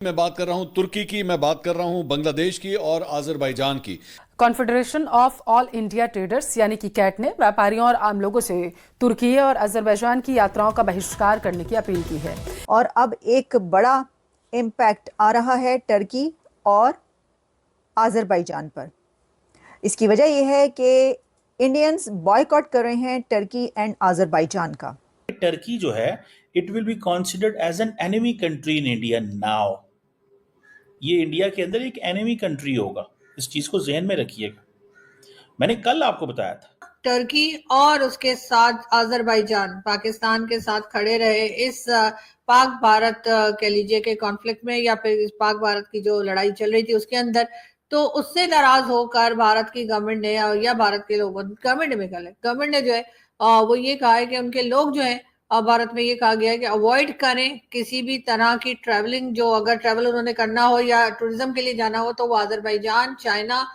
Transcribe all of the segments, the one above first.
मैं बात कर रहा हूं तुर्की की, मैं बात कर रहा हूं बांग्लादेश की और अजरबैजान की। Confederation of all India traders यानी कि कैट ने व्यापारियों और आम लोगों से तुर्की और अजरबैजान की यात्राओं का बहिष्कार करने की अपील की है। और अब एक बड़ा इम्पैक्ट आ रहा है टर्की और अजरबैजान पर। इसकी वजह यह है कि इंडियंस बॉयकॉट कर रहे हैं टर्की एंड अजरबैजान का। टर्की जो है it will be considered as an enemy country in India now. ये इंडिया के अंदर एक एनिमी कंट्री होगा, इस चीज को जहन में रखिएगा। मैंने कल आपको बताया था टर्की और उसके साथ अजरबैजान पाकिस्तान के साथ खड़े रहे इस पाक भारत कह लीजिए के कॉन्फ्लिक्ट में, या फिर इस पाक भारत की जो लड़ाई चल रही थी उसके अंदर। तो उससे नाराज होकर भारत की गवर्नमेंट ने या भारत के लोगों गवर्नमेंट ने जो है वो ये कहा है कि उनके लोग जो है भारत में ये कहा गया है कि अवॉइड करें किसी भी तरह की ट्रैवलिंग। जो अगर ट्रैवल उन्होंने करना हो या टूरिज्म के लिए जाना हो तो वो अजरबैजान, चाइना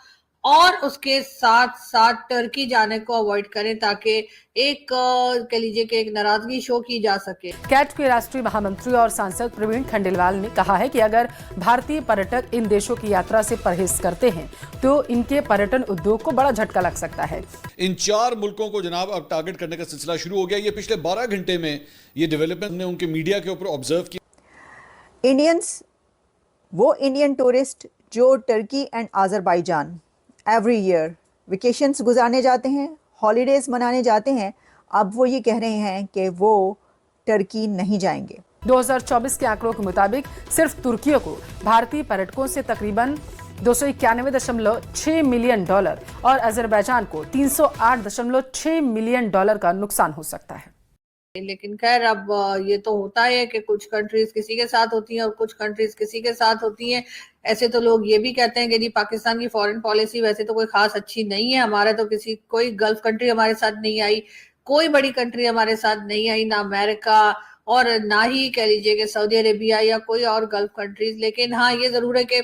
और उसके साथ साथ टर्की जाने को अवॉइड करें, ताकि एक कह लीजिए कि एक नाराजगी शो की जा सके। कैट के राष्ट्रीय महामंत्री और सांसद प्रवीण खंडेलवाल ने कहा है कि अगर भारतीय पर्यटक इन देशों की यात्रा से परहेज करते हैं तो इनके पर्यटन उद्योग को बड़ा झटका लग सकता है। इन 4 मुल्कों को जनाब अब टारगेट करने का सिलसिला शुरू हो गया। ये पिछले 12 घंटे में ये डेवलपमेंट ने उनके मीडिया के ऊपर ऑब्जर्व किया। इंडियंस, वो इंडियन टूरिस्ट जो Turkey and Azerbaijan every year vacations गुजारने जाते हैं, हॉलीडेज मनाने जाते हैं, अब वो ये कह रहे हैं कि वो टर्की नहीं जाएंगे। 2024 के आंकड़ों के मुताबिक सिर्फ तुर्कियों को भारतीय पर्यटकों से तकरीबन $291.6 मिलियन और अजरबैजान को $308.6 मिलियन का नुकसान हो सकता है। लेकिन खैर अब ये तो होता है कि कुछ कंट्रीज किसी के साथ होती हैं और कुछ कंट्रीज किसी के साथ होती हैं। ऐसे तो लोग ये भी कहते हैं कि जी पाकिस्तान की फॉरेन पॉलिसी वैसे तो कोई खास अच्छी नहीं है। हमारे तो कोई गल्फ कंट्री हमारे साथ नहीं आई, कोई बड़ी कंट्री हमारे साथ नहीं आई, ना अमेरिका और ना ही कह लीजिए कि सऊदी अरेबिया या कोई और गल्फ कंट्रीज। लेकिन हाँ, ये जरूर है कि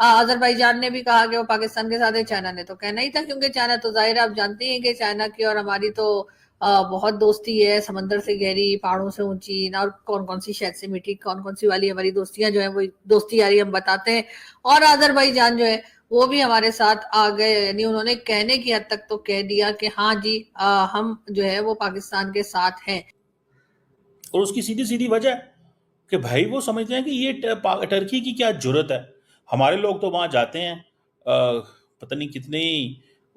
अजरबैजान ने भी कहा कि वो पाकिस्तान के साथ है। चाइना ने तो कहना ही था, क्योंकि चाइना तो जाहिर आप जानते हैं कि चाइना की और हमारी तो बहुत दोस्ती है, समंदर से गहरी, पहाड़ों से ऊंची, ना और कौन कौन सी शहद से मीठी, कौन कौन सी वाली हमारी दोस्तियां जो है वो दोस्ती यारी हम बताते हैं। और अजरबैजान जो है वो भी हमारे साथ आ गए, यानी उन्होंने कहने की हद तक तो कह दिया कि हाँ जी हम जो है वो पाकिस्तान के साथ हैं। और उसकी सीधी सीधी वजह कि भाई वो समझते हैं कि ये टर्की की क्या जुर्रत है। हमारे लोग तो वहाँ जाते हैं, पता नहीं कितने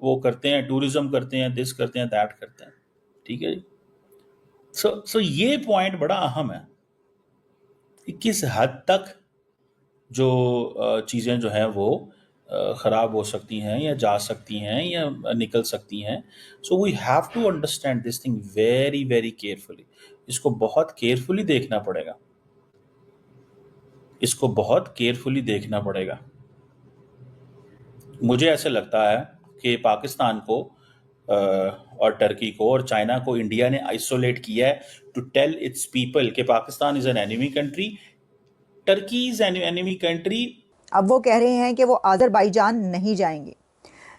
वो करते हैं, टूरिज्म करते हैं, दिस करते हैं, दैट करते हैं। ठीक है जी। सो ये पॉइंट बड़ा अहम है कि किस हद तक जो चीज़ें जो हैं वो ख़राब हो सकती हैं या जा सकती हैं या निकल सकती हैं। So we have to understand this thing very very carefully. इसको बहुत केयरफुली देखना पड़ेगा, इसको बहुत केयरफुली देखना पड़ेगा। मुझे ऐसे लगता है कि पाकिस्तान को और टर्की को और चाइना को इंडिया ने आइसोलेट किया है टू टेल इट्स पीपल कि Pakistan is an enemy country, Turkey is an enemy country. अब वो कह रहे हैं कि वो अजरबैजान नहीं जाएंगे।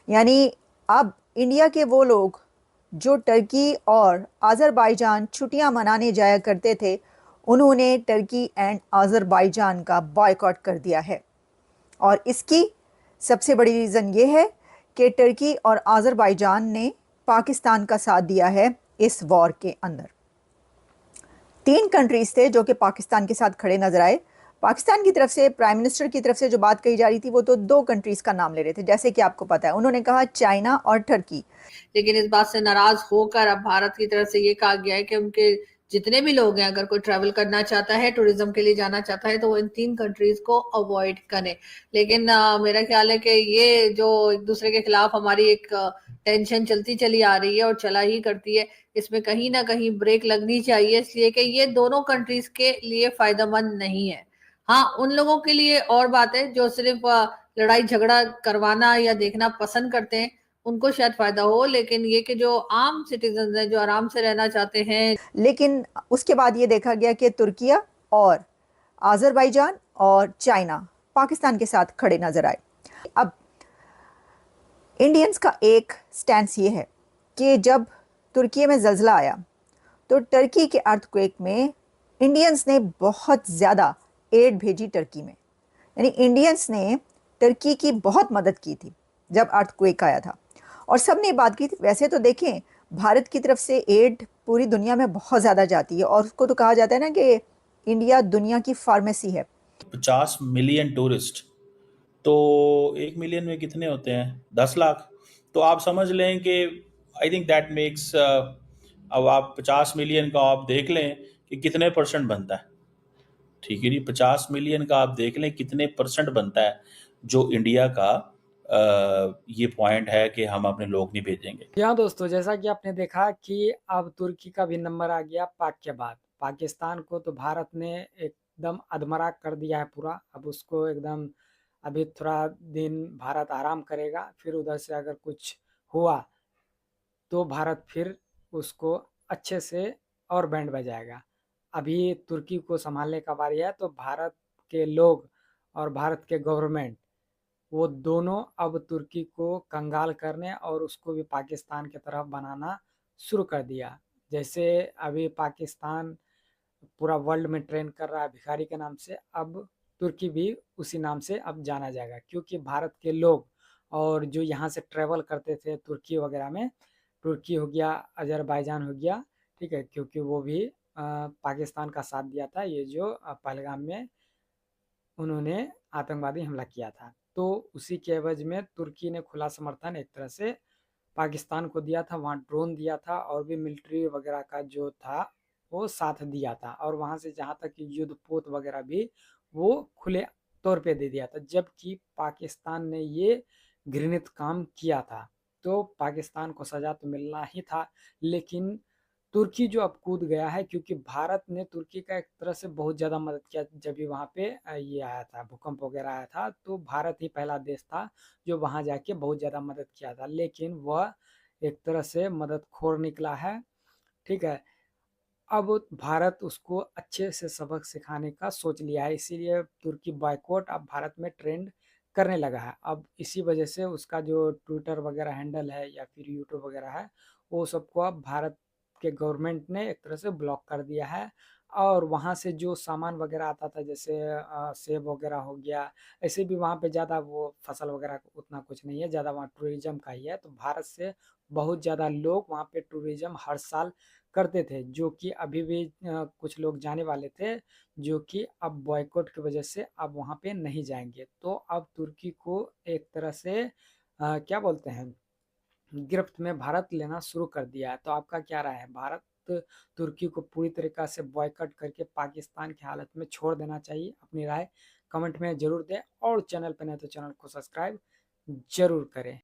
यानी अब इंडिया के वो लोग जो टर्की और अजरबैजान छुट्टियां मनाने जाया करते थे, उन्होंने टर्की एंड अजरबैजान का बॉयकॉट कर दिया है। और इसकी सबसे बड़ी रीज़न ये है कि टर्की और अजरबैजान ने पाकिस्तान का साथ दिया है इस वॉर के अंदर। 3 कंट्रीज थे जो कि पाकिस्तान के साथ खड़े नजर आए। पाकिस्तान की तरफ से, प्राइम मिनिस्टर की तरफ से जो बात कही जा रही थी वो तो 2 कंट्रीज का नाम ले रहे थे, जैसे कि आपको पता है। उन्होंने कहा चाइना और टर्की। लेकिन इस बात से नाराज होकर अब भारत की तरफ से ये कहा गया है कि उनके जितने भी लोग हैं, अगर कोई ट्रैवल करना चाहता है, टूरिज्म के लिए जाना चाहता है, तो वो इन 3 कंट्रीज को अवॉइड करें। लेकिन मेरा ख्याल है कि ये जो एक दूसरे के खिलाफ हमारी एक टेंशन चलती चली आ रही है और चला ही करती है, इसमें कहीं ना कहीं ब्रेक लगनी चाहिए, इसलिए कि ये दोनों कंट्रीज के लिए फायदेमंद नहीं है। हाँ, उन लोगों के लिए और बात है जो सिर्फ लड़ाई झगड़ा करवाना या देखना पसंद करते हैं, उनको शायद फायदा हो। लेकिन ये कि जो आम सिटीजन हैं, जो आराम से रहना चाहते हैं। लेकिन उसके बाद ये देखा गया कि तुर्किया और अजरबैजान और चाइना पाकिस्तान के साथ खड़े नजर आए। अब इंडियंस का एक स्टैंस ये है कि जब तुर्की में ज़ल्ज़ला आया तो टर्की के अर्थक्वेक में इंडियंस ने बहुत ज़्यादा एड भेजी टर्की में। यानी इंडियंस ने टर्की की बहुत मदद की थी जब अर्थक्वेक आया था, और सबने बात की थी। वैसे तो देखें, भारत की तरफ से एड पूरी दुनिया में बहुत ज़्यादा जाती है, और उसको तो कहा जाता है ना कि इंडिया दुनिया की फार्मेसी है। 50 मिलियन टूरिस्ट, तो 1 मिलियन में कितने होते हैं? 10 लाख। तो आप समझ लें कि आई थिंक दैट मेक्स, अब आप 50 मिलियन का आप देख लें कि कितने परसेंट बनता है। ठीक है जी, 50 मिलियन का आप देख लें कितने परसेंट बनता है जो इंडिया का ये पॉइंट है कि हम अपने लोग नहीं भेजेंगे। यहाँ दोस्तों, जैसा कि आपने देखा कि अब तुर्की का भी नंबर आ गया पाक के बाद। पाकिस्तान को तो भारत ने एकदम अधमरा कर दिया है पूरा। अब उसको एकदम, अभी थोड़ा दिन भारत आराम करेगा, फिर उधर से अगर कुछ हुआ तो भारत फिर उसको अच्छे से और बैंड बजाएगा। अभी तुर्की को संभालने का बारी है, तो भारत के लोग और भारत के गवर्नमेंट, वो दोनों अब तुर्की को कंगाल करने और उसको भी पाकिस्तान की तरफ बनाना शुरू कर दिया। जैसे अभी पाकिस्तान पूरा वर्ल्ड में ट्रेंड कर रहा है भिखारी के नाम से, अब तुर्की भी उसी नाम से अब जाना जाएगा, क्योंकि भारत के लोग और जो यहाँ से ट्रेवल करते थे तुर्की वगैरह में, तुर्की हो गया, अजरबैजान हो गया, ठीक है, क्योंकि वो भी पाकिस्तान का साथ दिया था, ये जो पहलगाम में उन्होंने आतंकवादी हमला किया था। तो उसी के एवज में तुर्की ने खुला समर्थन एक तरह से पाकिस्तान को दिया था, वहाँ ड्रोन दिया था और भी मिलिट्री वगैरह का जो था वो साथ दिया था, और वहाँ से जहाँ तक कि युद्धपोत वगैरह भी वो खुले तौर पे दे दिया था। जबकि पाकिस्तान ने ये घृणित काम किया था, तो पाकिस्तान को सजा तो मिलना ही था। लेकिन तुर्की जो अब कूद गया है, क्योंकि भारत ने तुर्की का एक तरह से बहुत ज़्यादा मदद किया। जब भी वहाँ पे ये आया था, भूकंप वगैरह आया था, तो भारत ही पहला देश था जो वहाँ जाके बहुत ज़्यादा मदद किया था। लेकिन वह एक तरह से मददखोर निकला है, ठीक है। अब भारत उसको अच्छे से सबक सिखाने का सोच लिया है, इसीलिए तुर्की बॉयकॉट अब भारत में ट्रेंड करने लगा है। अब इसी वजह से उसका जो ट्विटर वगैरह हैंडल है या फिर यूट्यूब वगैरह है, वो सबको अब भारत के गवर्नमेंट ने एक तरह से ब्लॉक कर दिया है। और वहाँ से जो सामान वगैरह आता था, जैसे सेब वगैरह हो गया, ऐसे भी वहाँ पे ज़्यादा वो फसल वगैरह उतना कुछ नहीं है, ज़्यादा वहाँ टूरिज्म का ही है। तो भारत से बहुत ज़्यादा लोग वहाँ पे टूरिज्म हर साल करते थे, जो कि अभी भी कुछ लोग जाने वाले थे, जो कि अब बॉयकॉट की वजह से अब वहाँ पे नहीं जाएंगे। तो अब तुर्की को एक तरह से क्या बोलते हैं, गिरफ्त में भारत लेना शुरू कर दिया है। तो आपका क्या राय है, भारत तुर्की को पूरी तरीक़ा से बॉयकॉट करके पाकिस्तान की हालत में छोड़ देना चाहिए? अपनी राय कमेंट में ज़रूर दें, और चैनल पर नहीं तो चैनल को सब्सक्राइब ज़रूर करें।